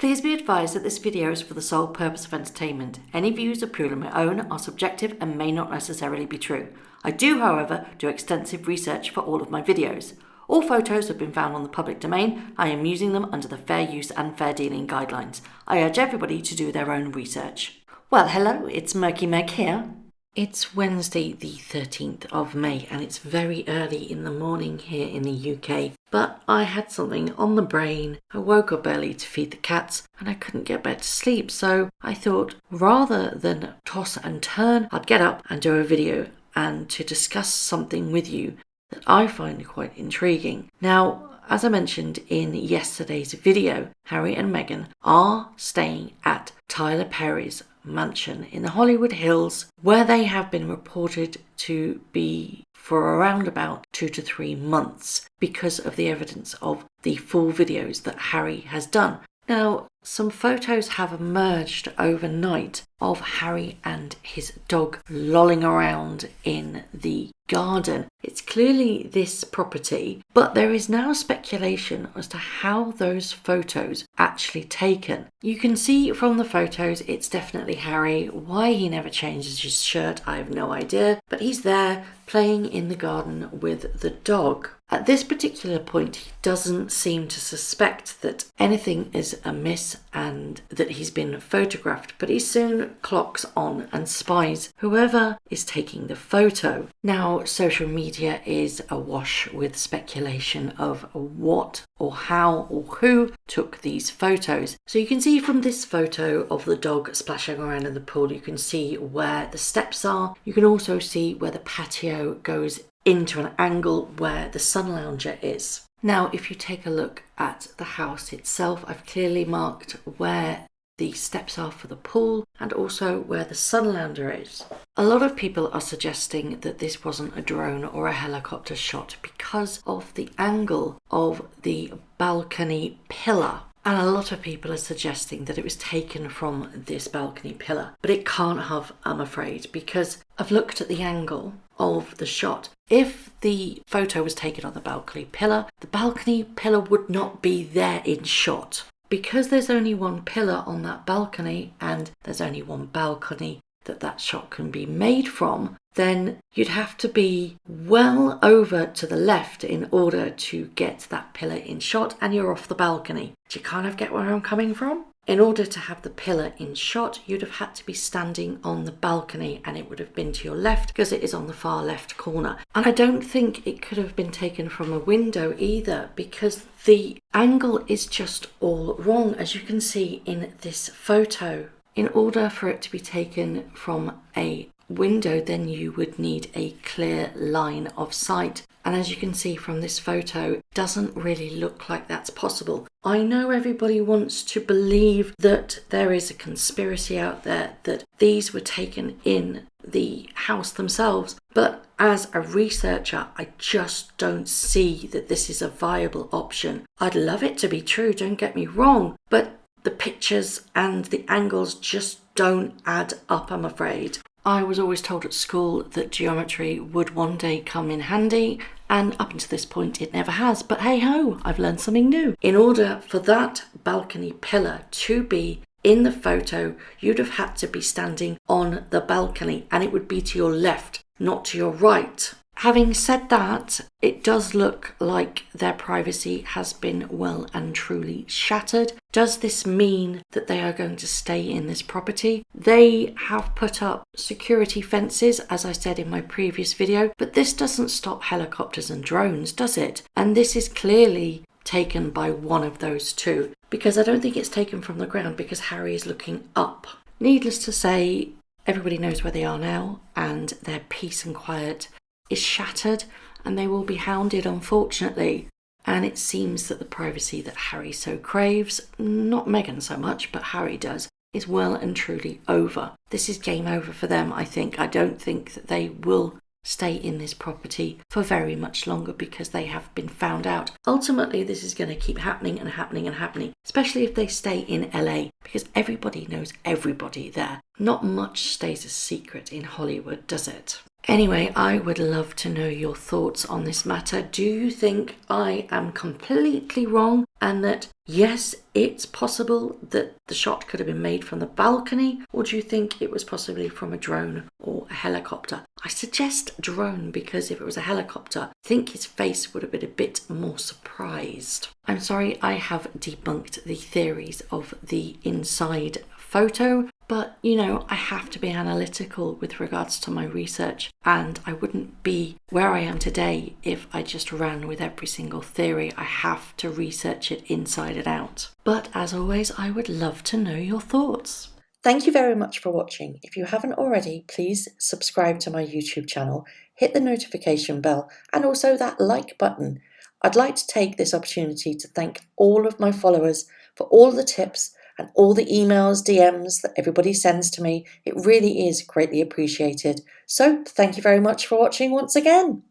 Please be advised that this video is for the sole purpose of entertainment. Any views are purely my own, are subjective and may not necessarily be true. I do, however, do extensive research for all of my videos. All photos have been found on the public domain. I am using them under the fair use and fair dealing guidelines. I urge everybody to do their own research. Well, hello, it's Murky Meg here. It's Wednesday the 13th of May and it's very early in the morning here in the UK. But I had something on the brain. I woke up early to feed the cats and I couldn't get back to sleep. So I thought rather than toss and turn, I'd get up and do a video and to discuss something with you that I find quite intriguing. Now, as I mentioned in yesterday's video, Harry and Meghan are staying at Tyler Perry's mansion in the Hollywood Hills, where they have been reported to be for around about 2 to 3 months because of the evidence of the full videos that Harry has done. Now, some photos have emerged overnight of Harry and his dog lolling around in the garden. It's clearly this property, but there is now speculation as to how those photos actually taken. You can see from the photos it's definitely Harry. Why he never changes his shirt, I have no idea, but he's there playing in the garden with the dog. At this particular point, he doesn't seem to suspect that anything is amiss and that he's been photographed, but he soon clocks on and spies whoever is taking the photo. Now, social media is awash with speculation of what or how or who took these photos. So you can see from this photo of the dog splashing around in the pool, you can see where the steps are. You can also see where the patio goes into an angle where the sun lounger is. Now, if you take a look at the house itself, I've clearly marked where the steps are for the pool and also where the sun lounger is. A lot of people are suggesting that this wasn't a drone or a helicopter shot because of the angle of the balcony pillar. And a lot of people are suggesting that it was taken from this balcony pillar. But it can't have, I'm afraid, because I've looked at the angle of the shot. If the photo was taken on the balcony pillar would not be there in shot. Because there's only one pillar on that balcony and there's only one balcony that shot can be made from, then you'd have to be well over to the left in order to get that pillar in shot and you're off the balcony. Do you kind of get where I'm coming from? In order to have the pillar in shot, you'd have had to be standing on the balcony and it would have been to your left because it is on the far left corner. And I don't think it could have been taken from a window either because the angle is just all wrong, as you can see in this photo. In order for it to be taken from a window, then you would need a clear line of sight. And as you can see from this photo, it doesn't really look like that's possible. I know everybody wants to believe that there is a conspiracy out there, that these were taken in the house themselves. But as a researcher, I just don't see that this is a viable option. I'd love it to be true, don't get me wrong, but the pictures and the angles just don't add up, I'm afraid. I was always told at school that geometry would one day come in handy, and up until this point it never has. But hey ho, I've learned something new. In order for that balcony pillar to be in the photo, you'd have had to be standing on the balcony and it would be to your left, not to your right. Having said that, it does look like their privacy has been well and truly shattered. Does this mean that they are going to stay in this property? They have put up security fences, as I said in my previous video, but this doesn't stop helicopters and drones, does it? And this is clearly taken by one of those two, because I don't think it's taken from the ground because Harry is looking up. Needless to say, everybody knows where they are now and their peace and quiet is shattered and they will be hounded, unfortunately. And it seems that the privacy that Harry so craves, not Meghan so much, but Harry does, is well and truly over. This is game over for them, I think. I don't think that they will stay in this property for very much longer because they have been found out. Ultimately, this is going to keep happening and happening and happening, especially if they stay in LA, because everybody knows everybody there. Not much stays a secret in Hollywood, does it? Anyway, I would love to know your thoughts on this matter. Do you think I am completely wrong and that, yes, it's possible that the shot could have been made from the balcony, or do you think it was possibly from a drone or a helicopter? I suggest drone because if it was a helicopter, I think his face would have been a bit more surprised. I'm sorry I have debunked the theories of the inside photo, but you know, I have to be analytical with regards to my research, and I wouldn't be where I am today if I just ran with every single theory. I have to research it inside and out. But as always, I would love to know your thoughts. Thank you very much for watching. If you haven't already, please subscribe to my YouTube channel, hit the notification bell, and also that like button. I'd like to take this opportunity to thank all of my followers for all the tips and all the emails, DMs that everybody sends to me. It really is greatly appreciated. So thank you very much for watching once again.